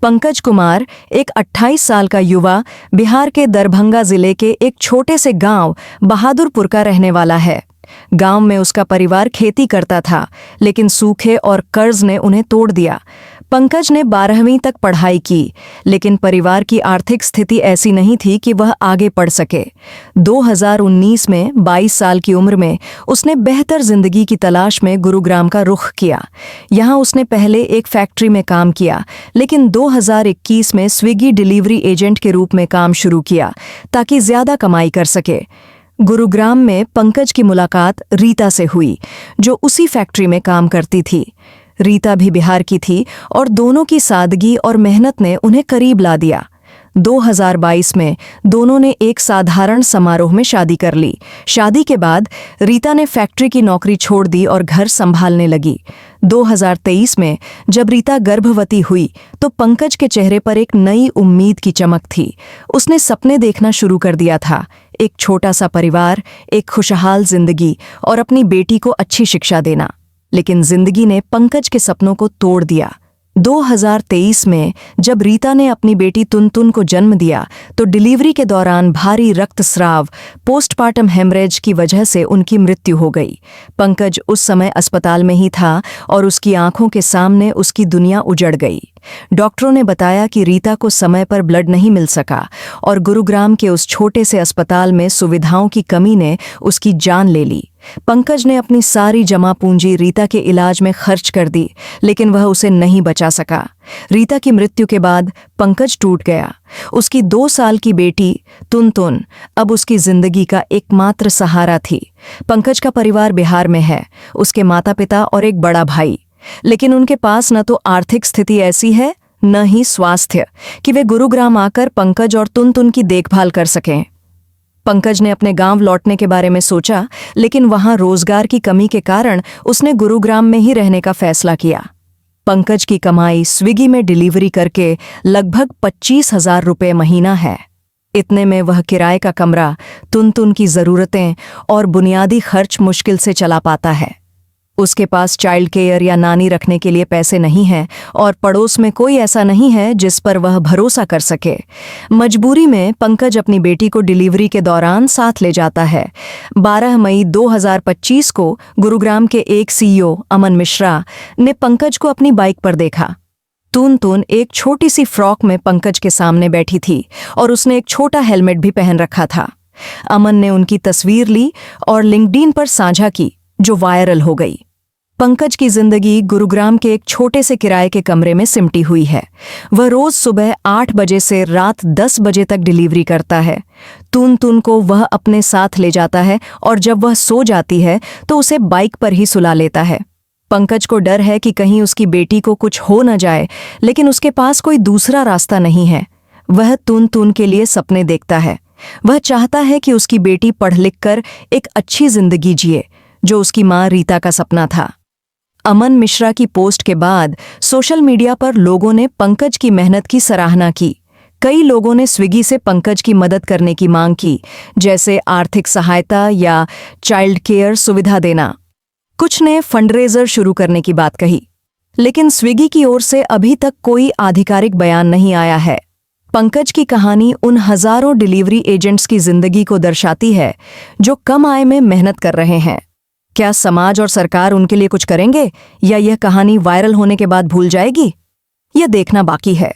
पंकज कुमार एक 28 साल का युवा बिहार के दरभंगा जिले के एक छोटे से गांव बहादुरपुर का रहने वाला है। गांव में उसका परिवार खेती करता था, लेकिन सूखे और कर्ज ने उन्हें तोड़ दिया। पंकज ने 12वीं तक पढ़ाई की, लेकिन परिवार की आर्थिक स्थिति ऐसी नहीं थी कि वह आगे पढ़ सके। 2019 में 22 साल की उम्र में उसने बेहतर जिंदगी की तलाश में गुरुग्राम का रुख किया। यहाँ उसने पहले एक फैक्ट्री में काम किया, लेकिन 2021 में स्विगी डिलीवरी एजेंट के रूप में काम शुरू किया ताकि ज्यादा कमाई कर सके। गुरुग्राम में पंकज की मुलाकात रीता से हुई, जो उसी फैक्ट्री में काम करती थी। रीता भी बिहार की थी और दोनों की सादगी और मेहनत ने उन्हें करीब ला दिया। 2022 में दोनों ने एक साधारण समारोह में शादी कर ली। शादी के बाद रीता ने फैक्ट्री की नौकरी छोड़ दी और घर संभालने लगी। 2023 में जब रीता गर्भवती हुई तो पंकज के चेहरे पर एक नई उम्मीद की चमक थी। उसने सपने देखना शुरू कर दिया था, एक छोटा सा परिवार, एक खुशहाल जिंदगी और अपनी बेटी को अच्छी शिक्षा देना। लेकिन जिंदगी ने पंकज के सपनों को तोड़ दिया। 2023 में जब रीता ने अपनी बेटी तुनतुन को जन्म दिया तो डिलीवरी के दौरान भारी रक्तस्राव, पोस्टमार्टम हेमरेज की वजह से उनकी मृत्यु हो गई। पंकज उस समय अस्पताल में ही था और उसकी आंखों के सामने उसकी दुनिया उजड़ गई। डॉक्टरों ने बताया कि रीता को समय पर ब्लड नहीं मिल सका और गुरुग्राम के उस छोटे से अस्पताल में सुविधाओं की कमी ने उसकी जान ले ली। पंकज ने अपनी सारी जमा पूंजी रीता के इलाज में खर्च कर दी, लेकिन वह उसे नहीं बचा सका। रीता की मृत्यु के बाद पंकज टूट गया। उसकी 2 साल की बेटी तुनतुन अब उसकी जिंदगी का एकमात्र सहारा थी। पंकज का परिवार बिहार में है, उसके माता पिता और एक बड़ा भाई, लेकिन उनके पास न तो आर्थिक स्थिति ऐसी है, न ही स्वास्थ्य कि वे गुरुग्राम आकर पंकज और तुनतुन की देखभाल कर सकें। पंकज ने अपने गांव लौटने के बारे में सोचा, लेकिन वहां रोजगार की कमी के कारण उसने गुरुग्राम में ही रहने का फैसला किया। पंकज की कमाई स्विगी में डिलीवरी करके लगभग 25,000 रुपये महीना है। इतने में वह किराए का कमरा, तुनतुन की जरूरतें और बुनियादी खर्च मुश्किल से चला पाता है। उसके पास चाइल्ड केयर या नानी रखने के लिए पैसे नहीं हैं और पड़ोस में कोई ऐसा नहीं है जिस पर वह भरोसा कर सके। मजबूरी में पंकज अपनी बेटी को डिलीवरी के दौरान साथ ले जाता है। 12 मई 2025 को गुरुग्राम के एक सीईओ अमन मिश्रा ने पंकज को अपनी बाइक पर देखा। तुनतुन एक छोटी सी फ्रॉक में पंकज के सामने बैठी थी और उसने एक छोटा हेलमेट भी पहन रखा था। अमन ने उनकी तस्वीर ली और लिंक्डइन पर साझा की, जो वायरल हो गई। पंकज की जिंदगी गुरुग्राम के एक छोटे से किराए के कमरे में सिमटी हुई है। वह रोज सुबह 8 बजे से रात 10 बजे तक डिलीवरी करता है। तुनतुन को वह अपने साथ ले जाता है और जब वह सो जाती है तो उसे बाइक पर ही सुला लेता है। पंकज को डर है कि कहीं उसकी बेटी को कुछ हो न जाए, लेकिन उसके पास कोई दूसरा रास्ता नहीं है। वह तुनतुन के लिए सपने देखता है। वह चाहता है कि उसकी बेटी पढ़ लिख कर एक अच्छी जिंदगी जिए, जो उसकी मां रीता का सपना था। अमन मिश्रा की पोस्ट के बाद सोशल मीडिया पर लोगों ने पंकज की मेहनत की सराहना की। कई लोगों ने स्विगी से पंकज की मदद करने की मांग की, जैसे आर्थिक सहायता या चाइल्ड केयर सुविधा देना। कुछ ने फंडरेजर शुरू करने की बात कही, लेकिन स्विगी की ओर से अभी तक कोई आधिकारिक बयान नहीं आया है। पंकज की कहानी उन हजारों डिलीवरी एजेंट्स की जिंदगी को दर्शाती है जो कम आय में मेहनत कर रहे हैं। क्या समाज और सरकार उनके लिए कुछ करेंगे या यह कहानी वायरल होने के बाद भूल जाएगी? यह देखना बाकी है।